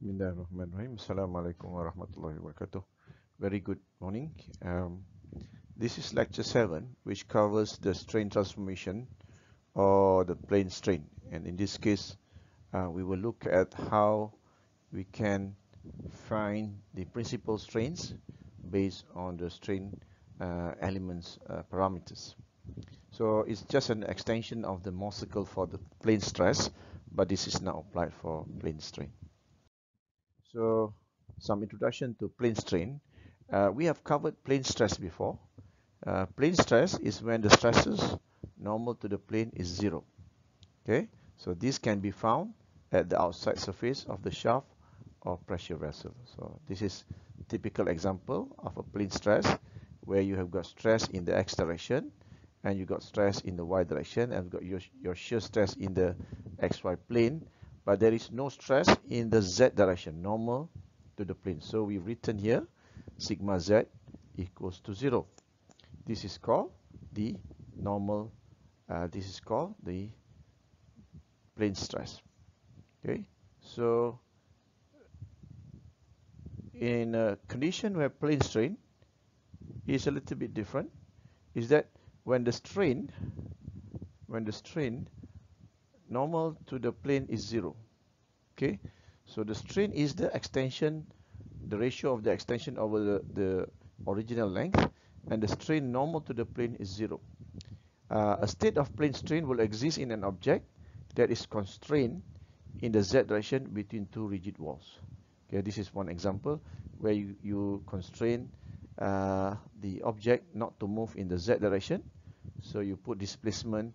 Bismillahirrahmanirrahim. Assalamualaikum warahmatullahi wabarakatuh. Very good morning. This is lecture 7, which covers the strain transformation or the plane strain. And in this case, we will look at how we can find the principal strains based on the strain elements parameters. So it's just an extension of the Mohr cycle for the plane stress, but this is now applied for plane strain. So some introduction to plane strain. We have covered plane stress before. Plane stress is when the stresses normal to the plane is 0. Okay, so this can be found at the outside surface of the shaft or pressure vessel. So this is typical example of a plane stress where you have got stress in the x direction and you got stress in the y direction and got your shear stress in the xy plane, but there is no stress in the z direction, normal to the plane. So we've written here sigma z equals to 0. This is called the normal, this is called the plane stress. Okay, so in a condition where plane strain is a little bit different, is that when the strain normal to the plane is 0. Okay, so the strain is the extension, the ratio of the extension over the original length, and the strain normal to the plane is 0. A state of plane strain will exist in an object that is constrained in the z direction between two rigid walls. Okay, this is one example where you constrain the object not to move in the z direction. So you put displacement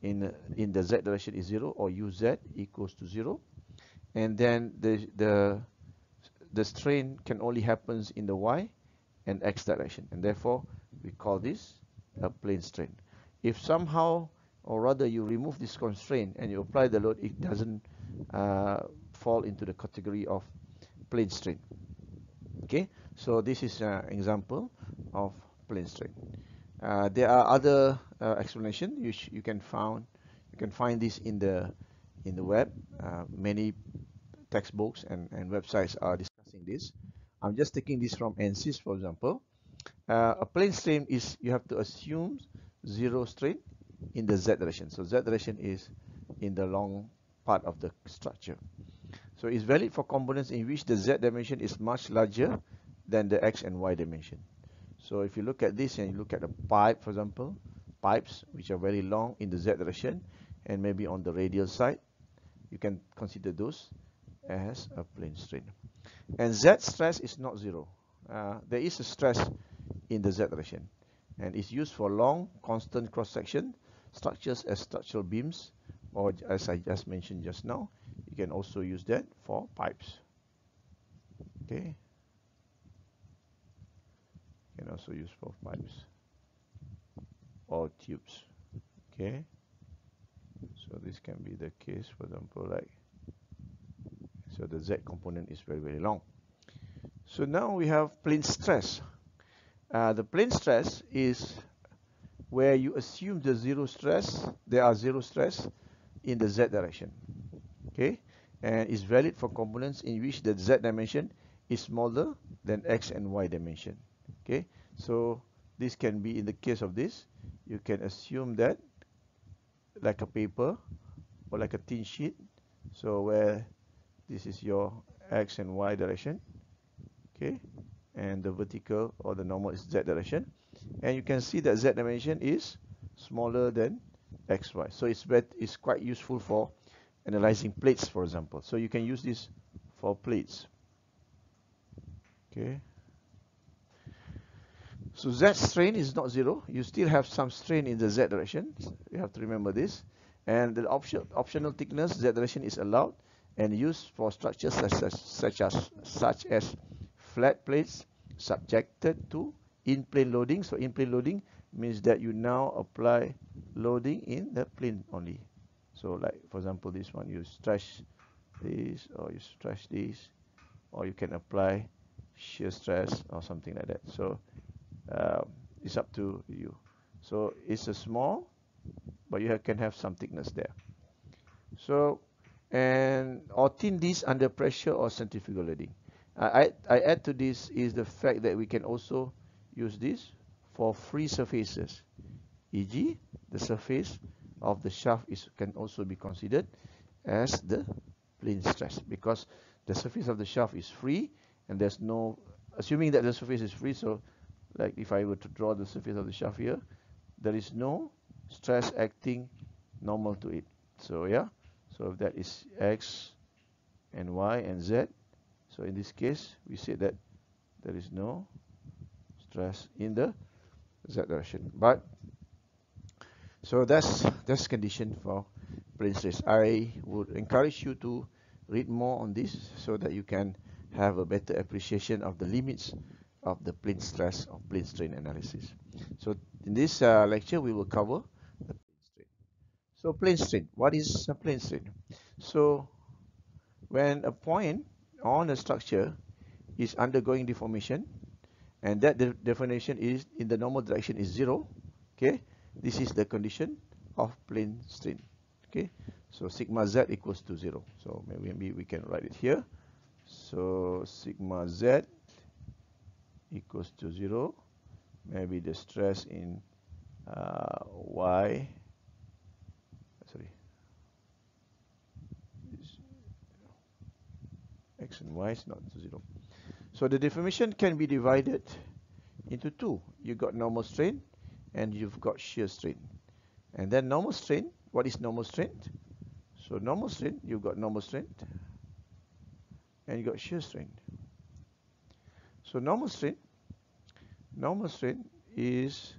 in the z direction is 0, or uz equals to 0, and then the strain can only happens in the y and x direction, and therefore we call this a plane strain. If somehow or rather you remove this constraint and you apply the load, it doesn't fall into the category of plane strain. Okay, so this is an example of plane strain. There are other explanations. You can find this in the web. Many textbooks and websites are discussing this. I'm just taking this from ANSYS, for example. A plane strain is you have to assume 0 strain in the z direction. So z direction is in the long part of the structure. So it's valid for components in which the z dimension is much larger than the x and y dimension. So if you look at this and you look at a pipe, for example, pipes which are very long in the z direction and maybe on the radial side, you can consider those as a plane strain. And z stress is not 0. There is a stress in the z direction, and it's used for long constant cross section structures as structural beams, or as I just mentioned just now, you can also use that for pipes. Okay, you can also use for pipes or tubes. Okay, so this can be the case, for example, like, so the z component is very, very long. So now we have plane stress. The plane stress is where you assume the 0 stress, there are 0 stress in the z direction. Okay, and is valid for components in which the z dimension is smaller than x and y dimension. Okay, so this can be, in the case of this, you can assume that like a paper or like a thin sheet, so where this is your x and y direction, okay, and the vertical or the normal is z direction, and you can see that z dimension is smaller than xy. So it's quite useful for analyzing plates, for example. So you can use this for plates. Okay, so z strain is not 0. You still have some strain in the z direction. You have to remember this. And the optional thickness z direction is allowed and used for structures such as flat plates subjected to in-plane loading. So in-plane loading means that you now apply loading in the plane only. So like, for example, this one, you stretch this, or you stretch this, or you can apply shear stress or something like that. So it's up to you. So it's a small, but you can have some thickness there. So and or thin disc under pressure or centrifugal loading. I add to this is the fact that we can also use this for free surfaces, e.g. the surface of the shaft can also be considered as the plane stress, because the surface of the shaft is free and there's no, assuming that the surface is free, so like if I were to draw the surface of the shaft here, there is no stress acting normal to it. So yeah, so if that is x and y and z, so in this case we say that there is no stress in the z direction. But so that's condition for plane stress. I would encourage you to read more on this so that you can have a better appreciation of the limits of the plane stress or plane strain analysis. So in this lecture we will cover the plane strain. So plane strain, what is a plane strain? So when a point on a structure is undergoing deformation, and that deformation is in the normal direction is 0, okay, this is the condition of plane strain. Okay, so sigma z equals to 0. So maybe we can write it here. So sigma z equals to 0. Maybe the stress in y, sorry, x and y is not 0. So the deformation can be divided into two. You got normal strain and you've got shear strain. And then normal strain, what is normal strain? So normal strain, you've got normal strain and you got shear strain. So normal strain is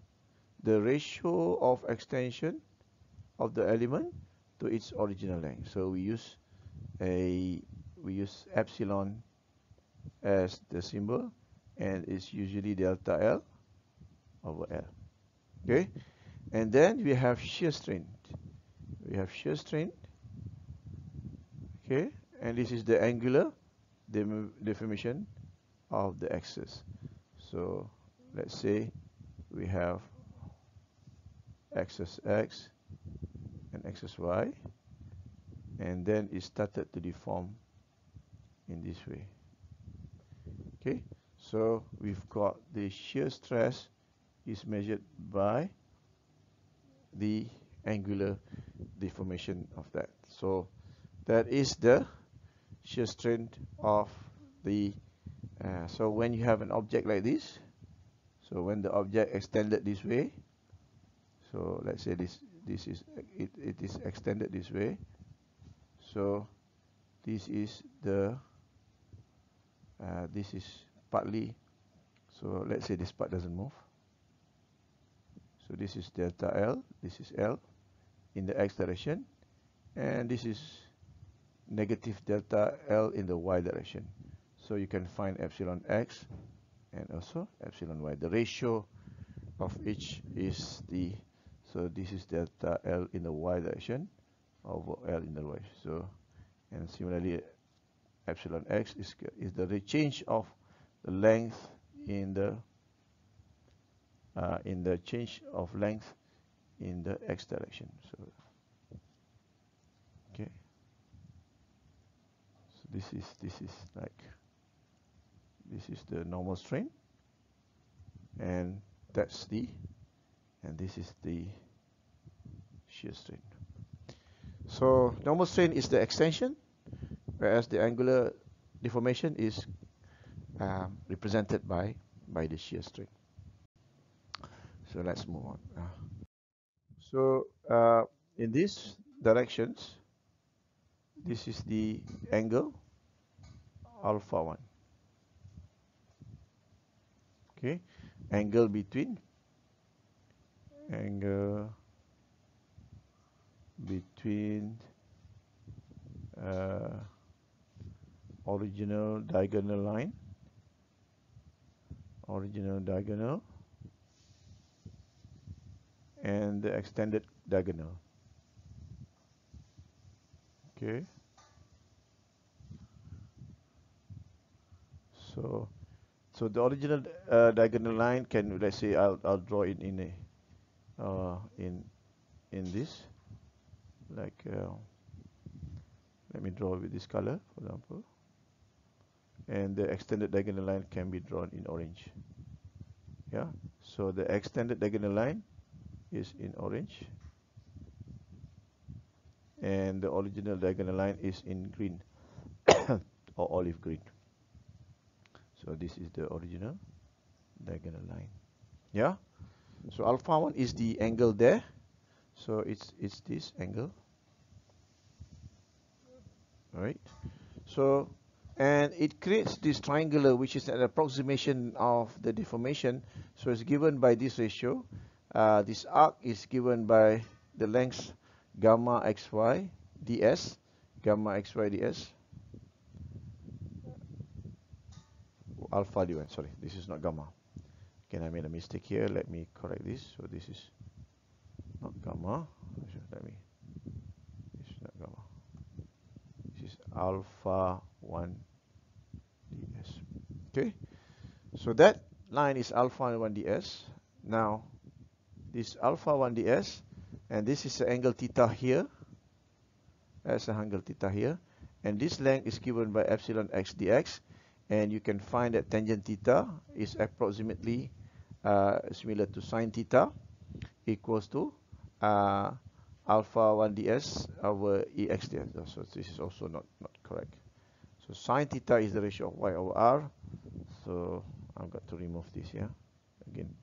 the ratio of extension of the element to its original length. So we use epsilon as the symbol, and it's usually delta L over L. Okay, and then we have shear strain. Okay, and this is the angular deformation of the axis. So let's say we have axis x and axis y, and then it started to deform in this way. Okay, so we've got the shear stress is measured by the angular deformation of that. So that is the shear strain of the so when you have an object like this, so when the object extended this way, so let's say this is it is extended this way, so this is the this is partly, so let's say this part doesn't move, so this is delta L, this is L in the x direction, and this is negative delta L in the y direction. So you can find epsilon x and also epsilon y. The ratio of each is the, so this is delta L in the y direction over L in the y. So, and similarly epsilon x is the change of the length in the change of length in the x direction. So okay, so this is like, this is the normal strain, and that's the, and this is the shear strain. So normal strain is the extension, whereas the angular deformation is represented by the shear strain. So let's move on. So in these directions, this is the angle alpha 1. Okay, angle between original diagonal and the extended diagonal. Okay, so the original diagonal line can, let's say I'll draw it in a in this, like Let me draw with this color, for example. And the extended diagonal line can be drawn in orange. Yeah, so the extended diagonal line is in orange, and the original diagonal line is in green or olive green. So this is the original diagonal line. Yeah, so alpha 1 is the angle there, so it's this angle. All right, so and it creates this triangular, which is an approximation of the deformation. So it's given by this ratio. This arc is given by the length gamma xy ds, gamma xy ds, alpha dy. Sorry, this is not gamma. Again, I made a mistake here. Let me correct this. So this is not gamma. Let me. This is not gamma. This is alpha 1 ds. Okay, so that line is alpha 1 ds. Now this alpha 1 ds, and this is the angle theta here. That's the angle theta here, and this length is given by epsilon x dx, and you can find that tangent theta is approximately similar to sine theta, equals to alpha 1 ds over ex ds. So this is also not correct. So sine theta is the ratio of y over r. So I've got to remove this here again.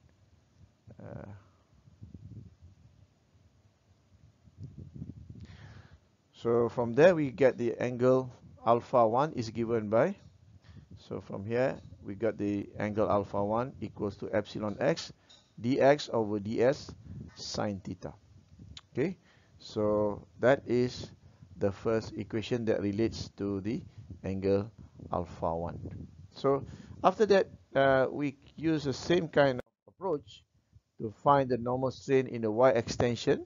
So from there we get the angle alpha 1 is given by, so from here we got the angle alpha 1 equals to epsilon x dx over ds sine theta. Okay, so that is the first equation that relates to the angle alpha 1. So after that we use the same kind of approach to find the normal strain in the y extension.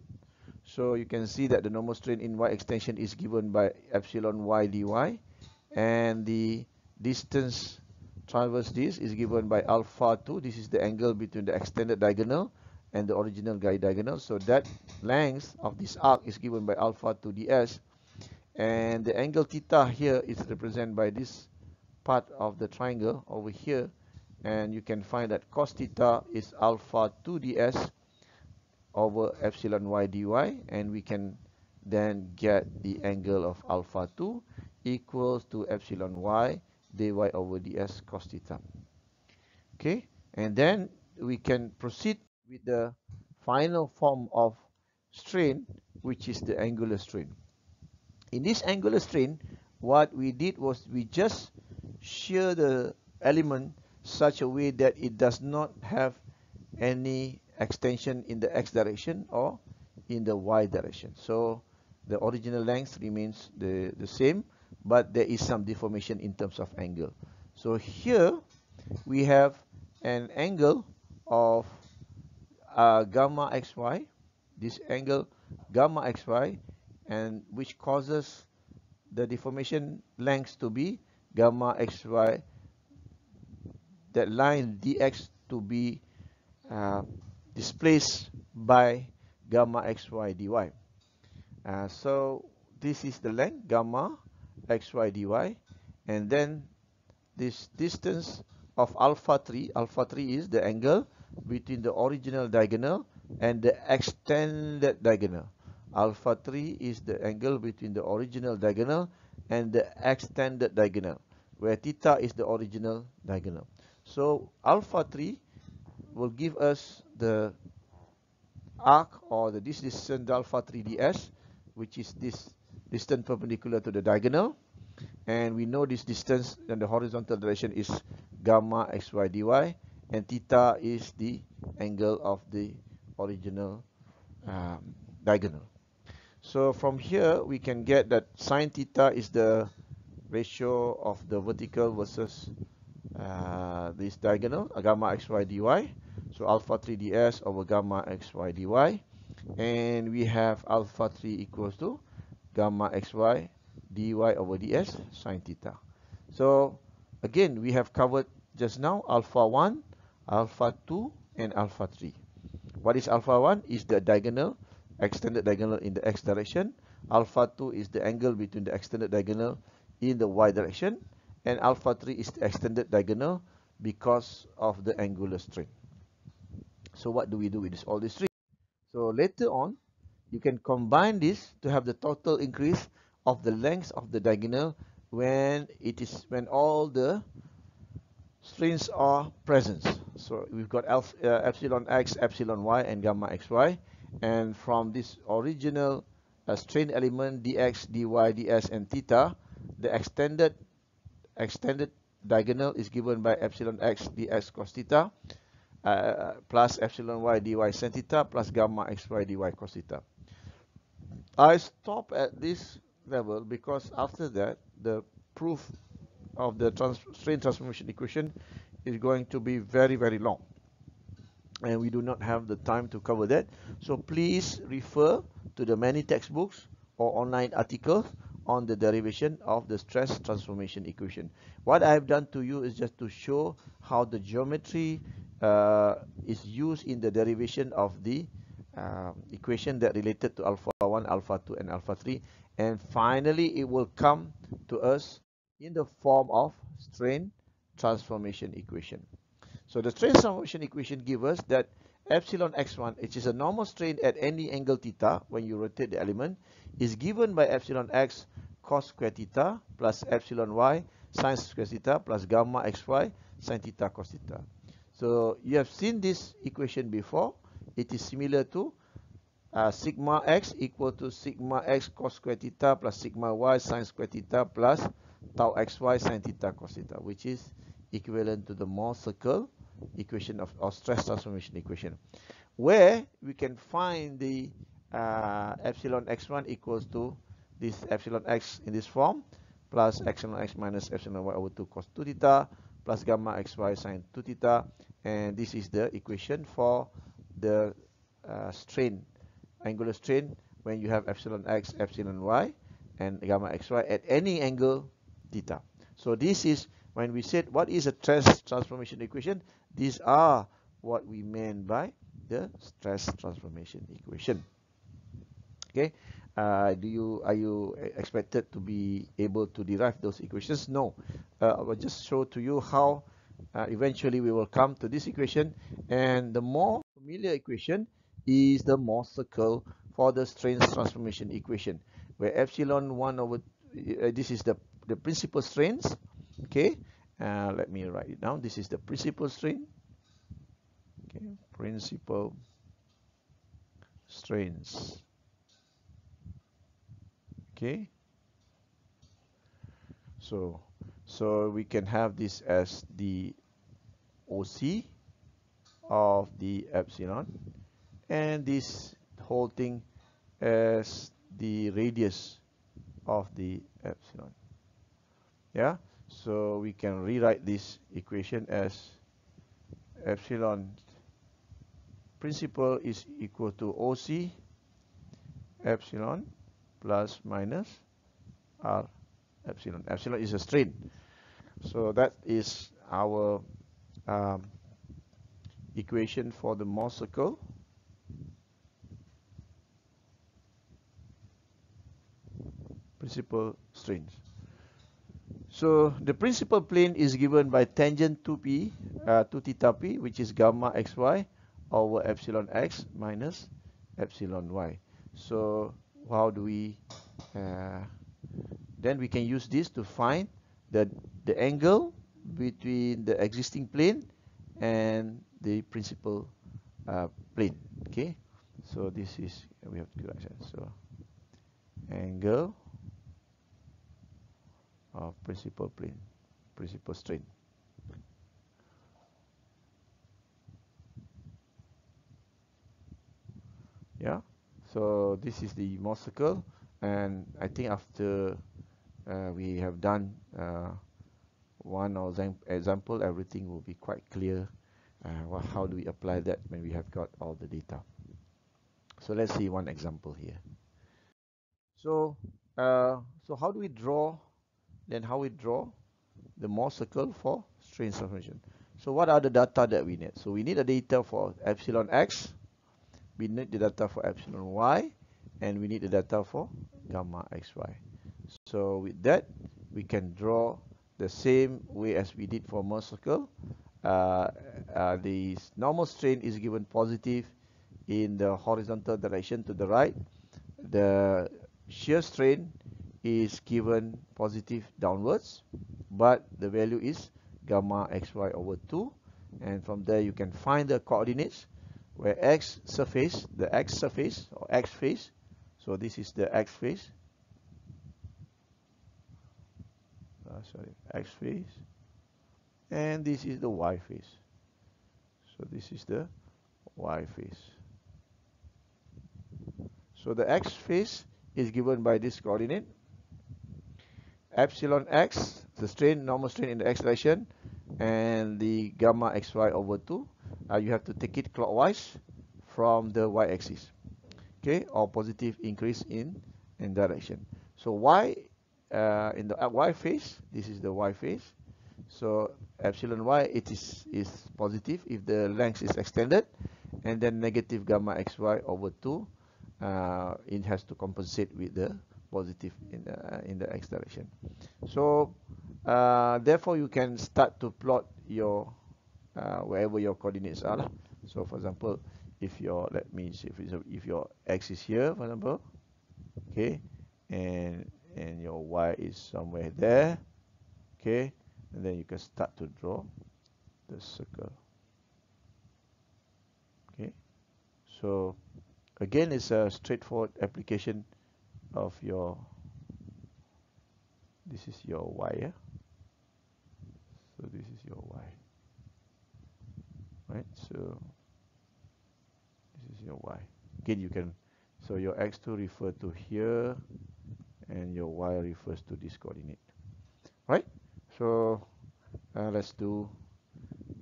So you can see that the normal strain in y extension is given by epsilon y dy, and the distance traverse this is given by alpha 2. This is the angle between the extended diagonal and the original diagonal. So that length of this arc is given by alpha 2 ds, and the angle theta here is represented by this part of the triangle over here, and you can find that cos theta is alpha 2 ds over epsilon y dy, and we can then get the angle of alpha 2 equals to epsilon y dy over ds cos theta. Okay, and then we can proceed with the final form of strain, which is the angular strain. In this angular strain, what we did was we just shear the element such a way that it does not have any extension in the x direction or in the y direction. So the original length remains the same, but there is some deformation in terms of angle. So here we have an angle of gamma xy, this angle gamma xy, and which causes the deformation length to be gamma xy, that line dx to be displaced by gamma xy dy. So this is the length gamma xy dy, and then this distance of alpha 3 is the angle between the original diagonal and the extended diagonal. Alpha 3 is the angle between the original diagonal and the extended diagonal, where theta is the original diagonal. So alpha 3 will give us the arc, or the this distance alpha 3 ds, which is this distance perpendicular to the diagonal, and we know this distance in the horizontal direction is gamma xy dy, and theta is the angle of the original diagonal. So from here we can get that sine theta is the ratio of the vertical versus this diagonal, gamma xy dy. So alpha 3 ds over gamma xy dy, and we have alpha 3 equals to gamma xy dy over ds sine theta. So again, we have covered just now alpha 1, alpha 2, and alpha 3. What is alpha 1? Is the diagonal, extended diagonal in the x direction. Alpha 2 is the angle between the extended diagonal in the y direction, and alpha 3 is the extended diagonal because of the angular strain. So what do we do with all these three? So later on, you can combine this to have the total increase of the length of the diagonal when all the strains are present. So we've got epsilon x, epsilon y, and gamma xy, and from this original strain element dx, dy, ds, and theta, the extended diagonal is given by epsilon x dx cos theta plus epsilon y dy sin theta plus gamma xy dy cos theta. I stop at this level because after that the proof of the strain transformation equation is going to be very, very long, and we do not have the time to cover that. So please refer to the many textbooks or online articles on the derivation of the stress transformation equation. What I have done to you is just to show how the geometry is used in the derivation of the equation that related to alpha 1, alpha 2, and alpha 3, and finally it will come to us in the form of strain transformation equation. So the strain transformation equation gives us that epsilon x1, which is a normal strain at any angle theta when you rotate the element, is given by epsilon x cos square theta plus epsilon y sin square theta plus gamma xy sin theta cos theta. So you have seen this equation before. It is similar to sigma x equal to sigma x cos square theta plus sigma y sin square theta plus tau xy sin theta cos theta, which is equivalent to the Mohr circle equation of stress transformation equation, where we can find the epsilon x1 equals to this epsilon x in this form plus epsilon x minus epsilon y over 2 cos 2 theta plus gamma xy sin 2 theta, and this is the equation for the strain, angular strain, when you have epsilon x, epsilon y, and gamma xy at any angle theta. So this is when we said what is a stress transformation equation. These are what we meant by the stress transformation equation. Okay, are you expected to be able to derive those equations? No, I will just show to you how eventually we will come to this equation, and the more familiar equation is the Mohr circle for the strain transformation equation, where epsilon 1 over this is the principal strains. Okay, let me write it down. This is the principal strain. Okay, principal strains. Okay, so we can have this as the OC of the epsilon, and this whole thing as the radius of the epsilon. Yeah, so we can rewrite this equation as epsilon principal is equal to OC epsilon plus minus R epsilon. Epsilon is a strain. So that is our equation for the Mohr circle. Principal strains. So the principal plane is given by tangent 2p, 2 theta p, which is gamma xy over epsilon x minus epsilon y. So how do we then we can use this to find the angle between the existing plane and the principal plane. Okay, so this is, we have to do that. So angle of principal plane, principal strain. Yeah, so this is the Mohr circle, and I think after we have done one or example, everything will be quite clear. How do we apply that when we have got all the data? So let's see one example here. So how do we draw? Then how we draw the Mohr circle for strain transformation? So what are the data that we need? So we need a data for epsilon x, we need the data for epsilon y, and we need the data for gamma xy. So with that, we can draw the same way as we did for Mohr circle. The normal strain is given positive in the horizontal direction to the right. The shear strain is given positive downwards, but the value is gamma xy over 2, and from there you can find the coordinates where x surface, the x surface or x face, so this is the x face, x face, and this is the y face. So this is the y face. So the x face is given by this coordinate, epsilon x, the strain, normal strain in the x direction, and the gamma xy over 2. You have to take it clockwise from the y-axis, okay, or positive increase in direction. So y in the y phase, this is the y phase. So epsilon y, it is positive if the length is extended, and then negative gamma xy over 2. It has to compensate with the positive in the x direction. So therefore you can start to plot your wherever your coordinates are. So for example, if your, let me see, if your x is here, for example, okay, and your y is somewhere there, okay, and then you can start to draw the circle. Okay, so again, it's a straightforward application of your, this is your y, yeah? So this is your y, right? So this is your y. Again, you can, so your x2 refer to here, and your y refers to this coordinate, right? So let's do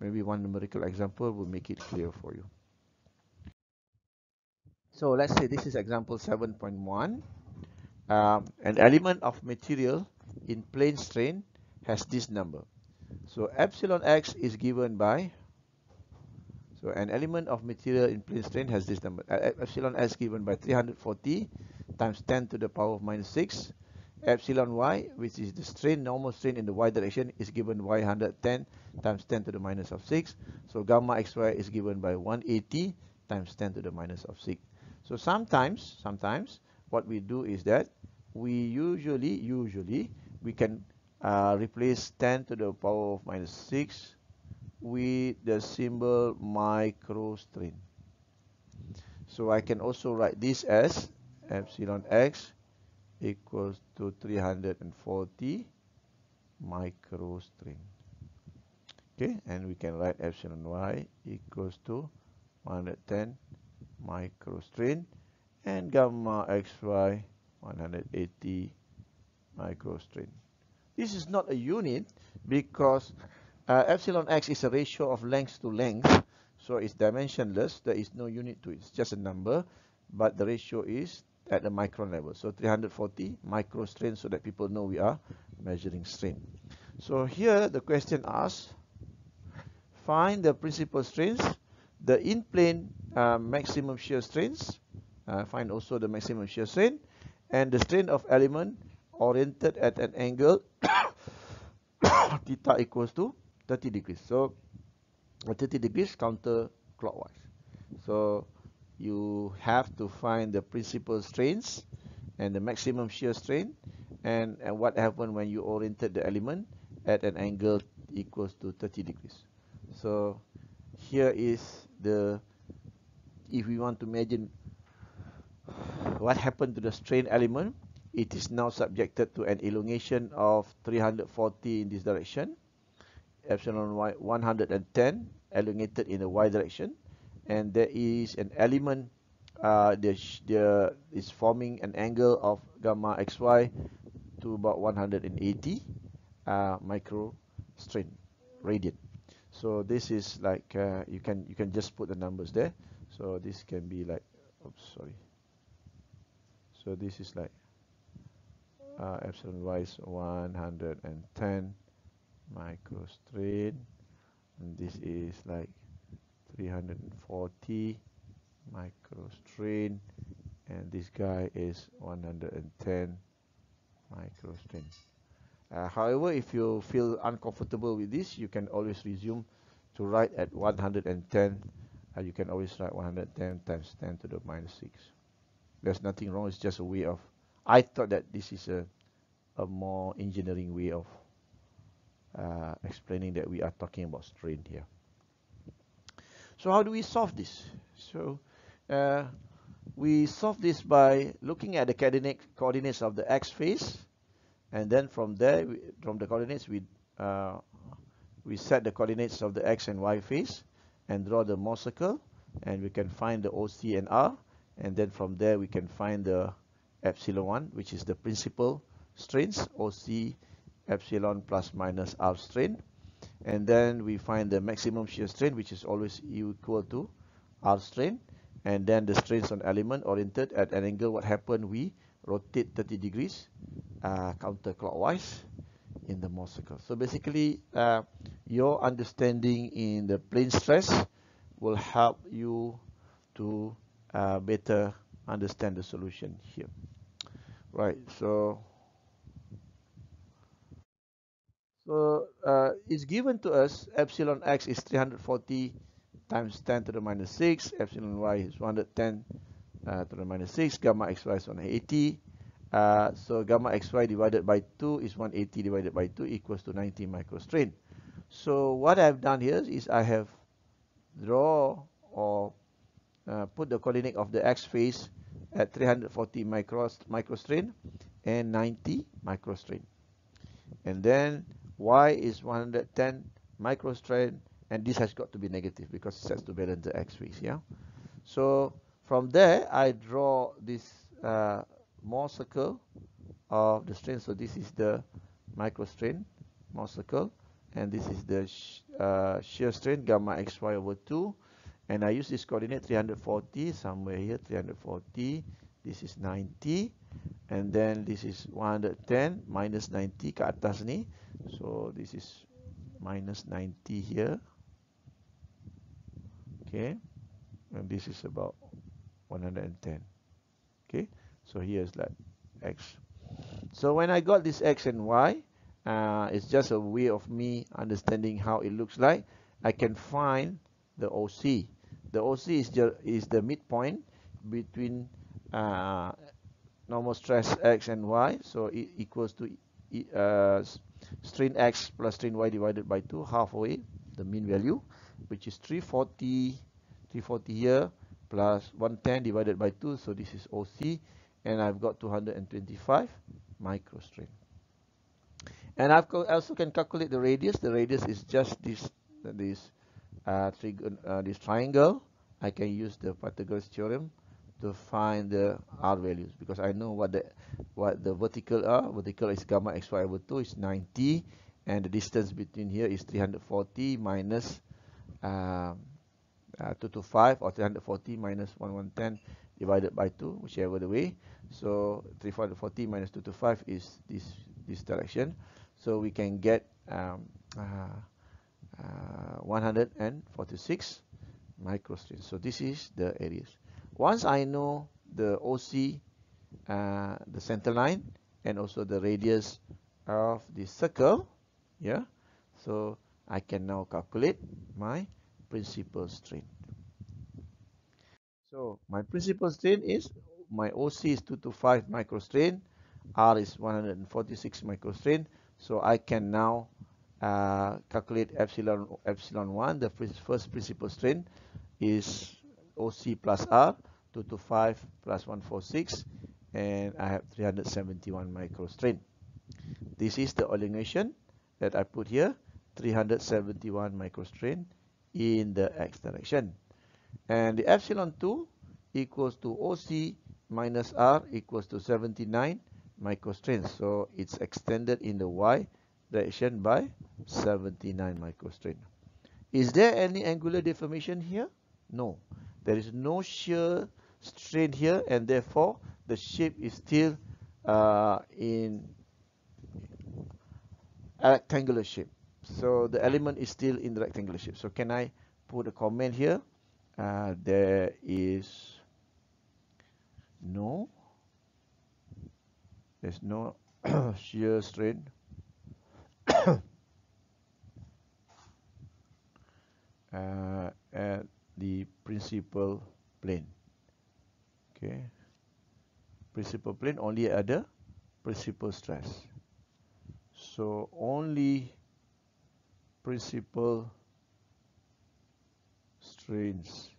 maybe one numerical example will make it clear for you. So let's say this is example 7.1. An element of material in plane strain has this number. So epsilon x is given by, so an element of material in plane strain has this number. Epsilon x given by 340 times 10 to the power of minus 6. Epsilon y, which is the strain, normal strain in the y direction, is given by 110 times 10 to the minus of 6. So gamma xy is given by 180 times 10 to the minus of 6. So sometimes what we do is that we usually we can replace 10 to the power of minus 6 with the symbol microstrain. So I can also write this as epsilon x equals to 340 microstrain. Okay, and we can write epsilon y equals to 110 microstrain, and gamma xy 180 microstrain. This is not a unit because epsilon x is a ratio of length to length, so it's dimensionless. There is no unit to it. It's just a number, but the ratio is at the micron level. So 340 microstrain, so that people know we are measuring strain. So here the question asks, find the principal strains, the in-plane maximum shear strains, find also the maximum shear strain, and the strain of element oriented at an angle theta equals to 30 degrees. So 30 degrees counterclockwise. So you have to find the principal strains and the maximum shear strain, and what happened when you oriented the element at an angle equals to 30 degrees. So here is the, if we want to imagine what happened to the strain element, it is now subjected to an elongation of 340 in this direction, epsilon y 110 elongated in the y direction, and there is an element there is forming an angle of gamma xy to about 180 micro strain radian. So this is like you can just put the numbers there. So this can be like, oops, sorry. So this is like epsilon y is 110 microstrain, and this is like 340 microstrain, and this guy is 110 microstrain. However, if you feel uncomfortable with this, you can always resume to write at 110. You can always write 110 times 10 to the minus 6. There's nothing wrong, it's just a way of, I thought that this is a more engineering way of explaining that we are talking about strain here. So how do we solve this? So we solve this by looking at the coordinates of the x phase, and then from there, from the coordinates, we set the coordinates of the x and y phase and draw the Mohr circle, and we can find the OC and R, and then from there we can find the epsilon 1, which is the principal strains, OC epsilon plus minus R strain, and then we find the maximum shear strain, which is always equal to R strain, and then the strains on element oriented at an angle. What happened? We rotate 30 degrees counterclockwise in the Mohr circle. So basically, your understanding in the plane stress will help you to better understand the solution here. Right, so it's given to us epsilon x is 340 times 10 to the minus 6, epsilon y is 110 to the minus 6, gamma xy is 180. So gamma xy divided by 2 is 180 divided by 2 equals to 90 microstrain. So what I've done here is I have draw or put the coordinate of the x phase at 340 microstrain and 90 microstrain. And then y is 110 microstrain, and this has got to be negative because it has to balance the x phase. Yeah. So from there, I draw this Mohr circle of the strain. So this is the microstrain Mohr circle, and this is the shear strain gamma xy over 2. And I use this coordinate 340 somewhere here, 340. This is 90, and then this is 110 minus 90 ke atas ni. So this is minus 90 here. Okay, and this is about 110. Okay, so here is like x. So when I got this x and y, it's just a way of me understanding how it looks like. I can find the OC. The OC is the midpoint between normal stress x and y, so it equals to strain x plus strain y divided by 2, halfway, the mean value, which is 340 here plus 110 divided by 2, so this is OC, and I've got 225 microstrain. And I also can calculate the radius. The radius is just this triangle. I can use the Pythagoras theorem to find the R values, because I know what the vertical are. Vertical is gamma xy over 2 is 90, and the distance between here is 340 minus 225, or 340 minus 1110 divided by 2, whichever the way. So 340 minus 225 is this direction. So we can get 146 microstrain. So this is the areas. Once I know the OC, the center line, and also the radius of the circle, yeah, so I can now calculate my principal strain. So my principal strain is, my OC is 225 microstrain, R is 146 microstrain. So I can now calculate epsilon 1. The first principal strain is OC plus R, 225 plus 146, and I have 371 microstrain. This is the elongation that I put here, 371 microstrain in the x direction. And the epsilon 2 equals to OC minus R equals to 79 microstrain. So it's extended in the y direction by 79 microstrain. Is there any angular deformation here? No. There is no shear strain here, and therefore the shape is still in a rectangular shape. So the element is still in the rectangular shape. So can I put a comment here? There is no shear strain at the principal plane. Okay, principal plane only at the principal stress. So only principal strains.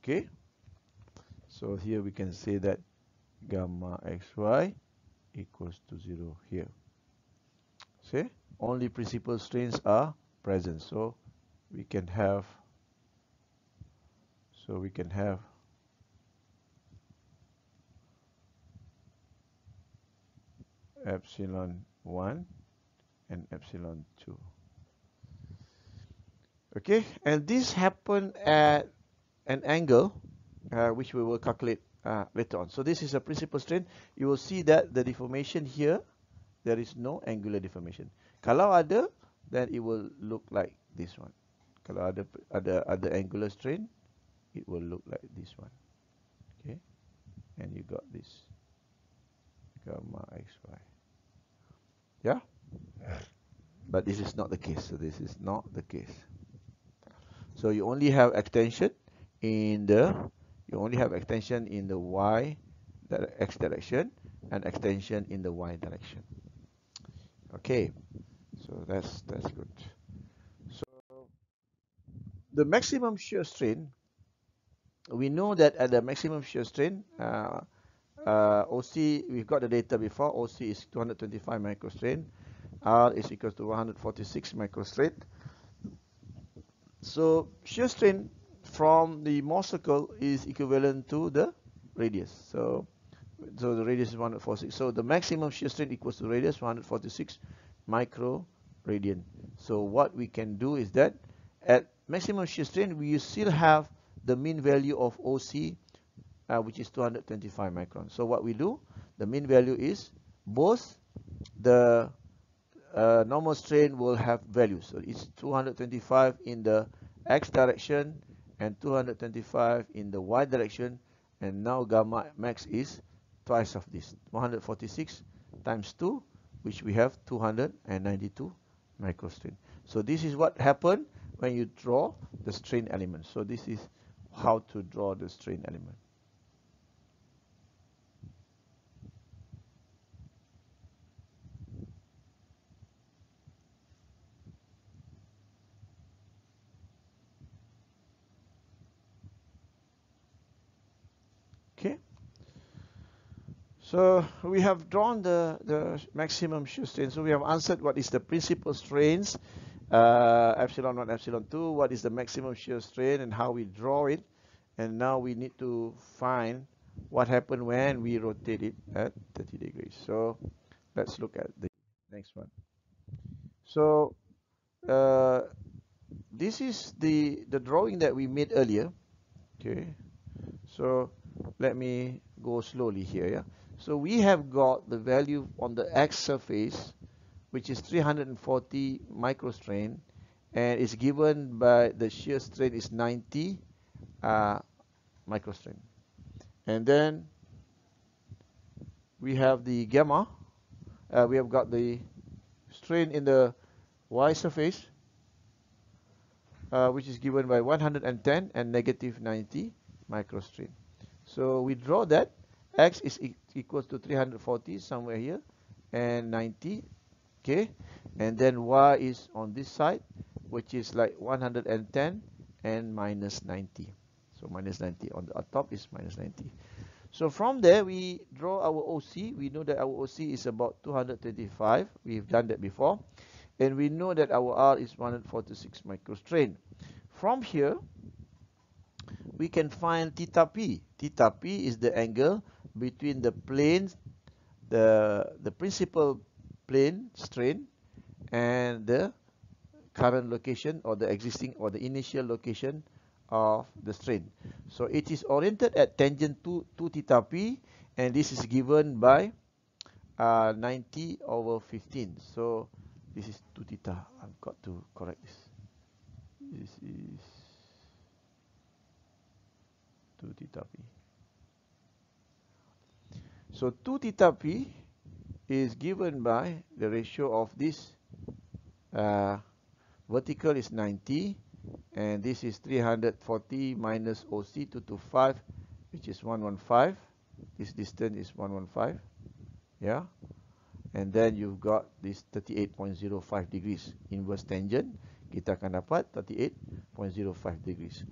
Okay, so here we can say that gamma xy equals to 0 here. See, only principal strains are present, so we can have epsilon 1 and epsilon 2. Okay, and this happen at an angle which we will calculate later on. So this is a principal strain. You will see that the deformation here, there is no angular deformation. Kalau ada, then it will look like this one. Kalau ada angular strain, it will look like this one. Okay, and you got this gamma xy. Yeah, but this is not the case. So this is not the case. So you only have extension in the y x direction and extension in the y direction. Okay, so that's good. So the maximum shear strain, we know that at the maximum shear strain, OC, we've got the data before. OC is 225 microstrain, R is equal to 146 microstrain. So shear strain from the Mohr circle is equivalent to the radius. So the radius is 146. So the maximum shear strain equals to radius 146 microradian. So what we can do is that at maximum shear strain, we still have the mean value of OC, which is 225 microns. So what we do, the mean value is both the normal strain will have values. So it's 225 in the x direction and 225 in the y direction. And now gamma max is twice of this, 146 times 2, which we have 292 microstrain. So this is what happened when you draw the strain element. So this is how to draw the strain element. Okay, so we have drawn the maximum shear strain. So we have answered what is the principal strains, epsilon 1, epsilon 2, what is the maximum shear strain and how we draw it. And now we need to find what happened when we rotate it at 30 degrees. So let's look at the next one. So this is the drawing that we made earlier. Okay, so let me go slowly here. Yeah, so we have got the value on the x surface, which is 340 microstrain, and is given by the shear strain is 90 microstrain. And then we have the gamma. We have got the strain in the y surface, which is given by 110 and negative 90 microstrain. So we draw that x is equals to 340 somewhere here and 90. Okay, and then y is on this side, which is like 110 and minus 90. So minus 90 on the top is minus 90. So from there we draw our OC. We know that our OC is about 225. We've done that before. And we know that our R is 146 microstrain. From here, we can find theta P. Theta P is the angle between the planes, the principal plane strain and the current location or the existing or the initial location of the strain. So it is oriented at tangent to theta P, and this is given by 90 over 15. So this is 2 theta. I've got to correct this. This is 2 theta p. So 2 theta p is given by the ratio of this vertical is 90, and this is 340 minus OC 225, which is 115. This distance is 115. Yeah. And then you've got this 38.05 degrees inverse tangent. Kita akan dapat 38.05 degrees.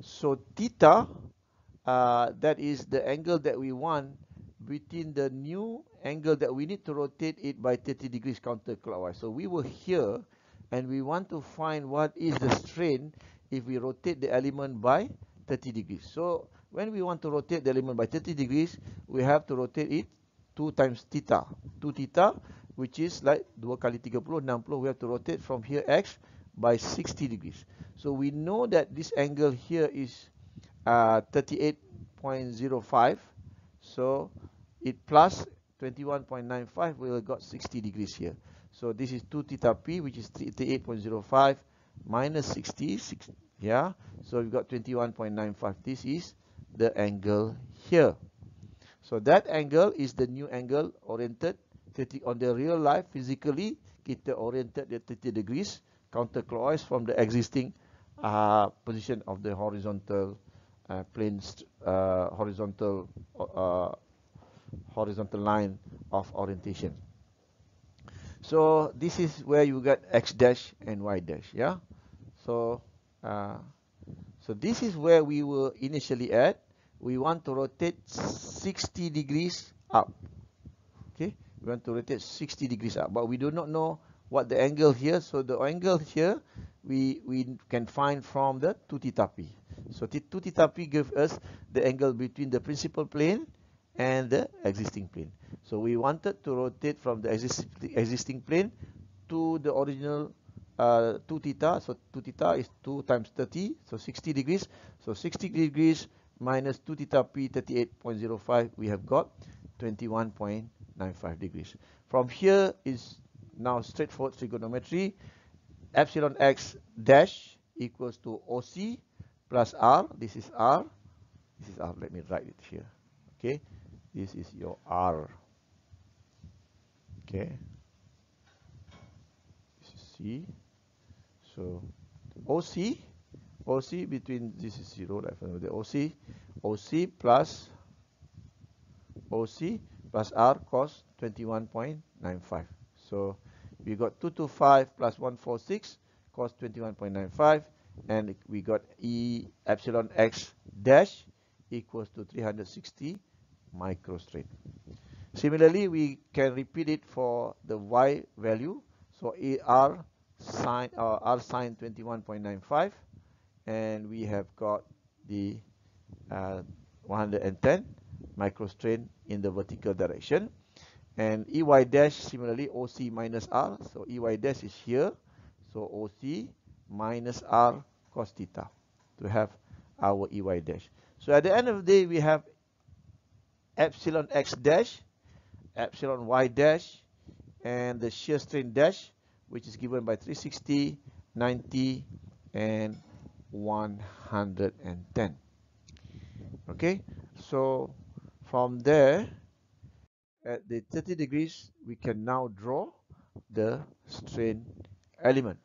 So theta, that is the angle that we want between the new angle that we need to rotate it by 30 degrees counterclockwise. So we were here and we want to find what is the strain if we rotate the element by 30 degrees. So when we want to rotate the element by 30 degrees, we have to rotate it 2 times theta. 2 theta, which is like 2 kali 30, 60. We have to rotate from here x by 60 degrees. So we know that this angle here is 38.05. So it plus 21.95, we have got 60 degrees here. So this is 2 theta p, which is 38.05 minus 60. Yeah. So we've got 21.95. This is the angle here. So that angle is the new angle oriented 30 on the real life. Physically, kita oriented the 30 degrees counterclockwise from the existing position of the horizontal plane, horizontal line of orientation. So this is where you get x dash and y dash. Yeah. So this is where we were initially at. We want to rotate 60 degrees up. Okay, we want to rotate 60 degrees up, but we do not know what the angle here. So the angle here we can find from the 2 theta p. So 2 theta p gives us the angle between the principal plane and the existing plane. So we wanted to rotate from the existing plane to the original 2 theta. So 2 theta is 2 times 30, so 60 degrees. So 60 degrees minus 2 theta p, 38.05, we have got 21.95 degrees. From here is now straightforward trigonometry. Epsilon x dash equals to OC plus R. This is R. This is R. Let me write it here. Okay. This is your R. Okay. This is C. So OC between, this is 0, like for the OC plus R cos 21.95. So we got 225 plus 146 cos 21.95, and we got E epsilon x dash equals to 360 microstrain. Similarly, we can repeat it for the y value. So R sine 21.95, and we have got the 110 microstrain in the vertical direction. And EY dash, similarly, OC minus R. So EY dash is here. So OC minus R cos theta to have our EY dash. So at the end of the day, we have epsilon x dash, epsilon y dash, and the shear strain dash, which is given by 360, 90, and 110. Okay, so from there, at the 30 degrees, we can now draw the strain element.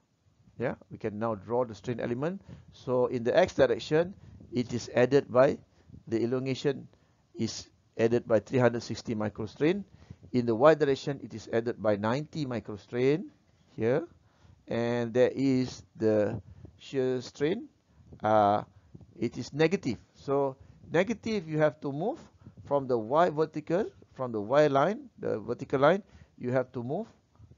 Yeah, we can now draw the strain element. So in the x direction, it is added by, the elongation is added by 360 microstrain. In the y direction, it is added by 90 microstrain here. And there is the shear strain. It is negative. So negative, you have to move from the y vertical, from the y line, the vertical line, you have to move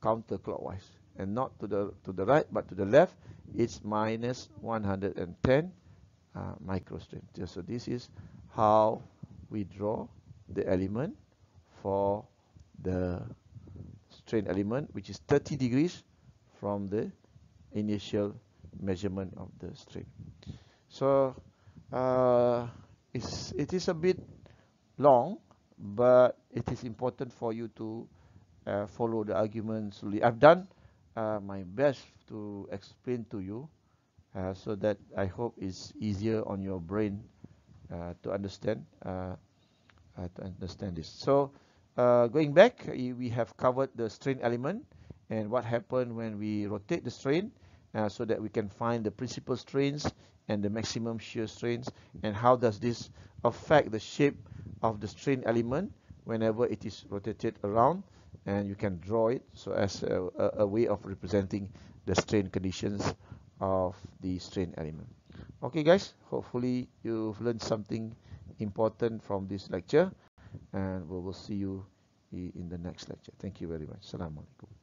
counterclockwise, and not to the right, but to the left. It's minus 110 microstrain. So this is how we draw the element for the strain element, which is 30 degrees from the initial measurement of the strain. So it is a bit long, but it is important for you to follow the argument slowly. I've done my best to explain to you, so that I hope it's easier on your brain to understand this. So going back, we have covered the strain element and what happened when we rotate the strain, so that we can find the principal strains and the maximum shear strains, and how does this affect the shape of the strain element whenever it is rotated around, and you can draw it so as a way of representing the strain conditions of the strain element. Okay guys, hopefully you've learned something important from this lecture, and we will see you in the next lecture. Thank you very much. Assalamu alaikum.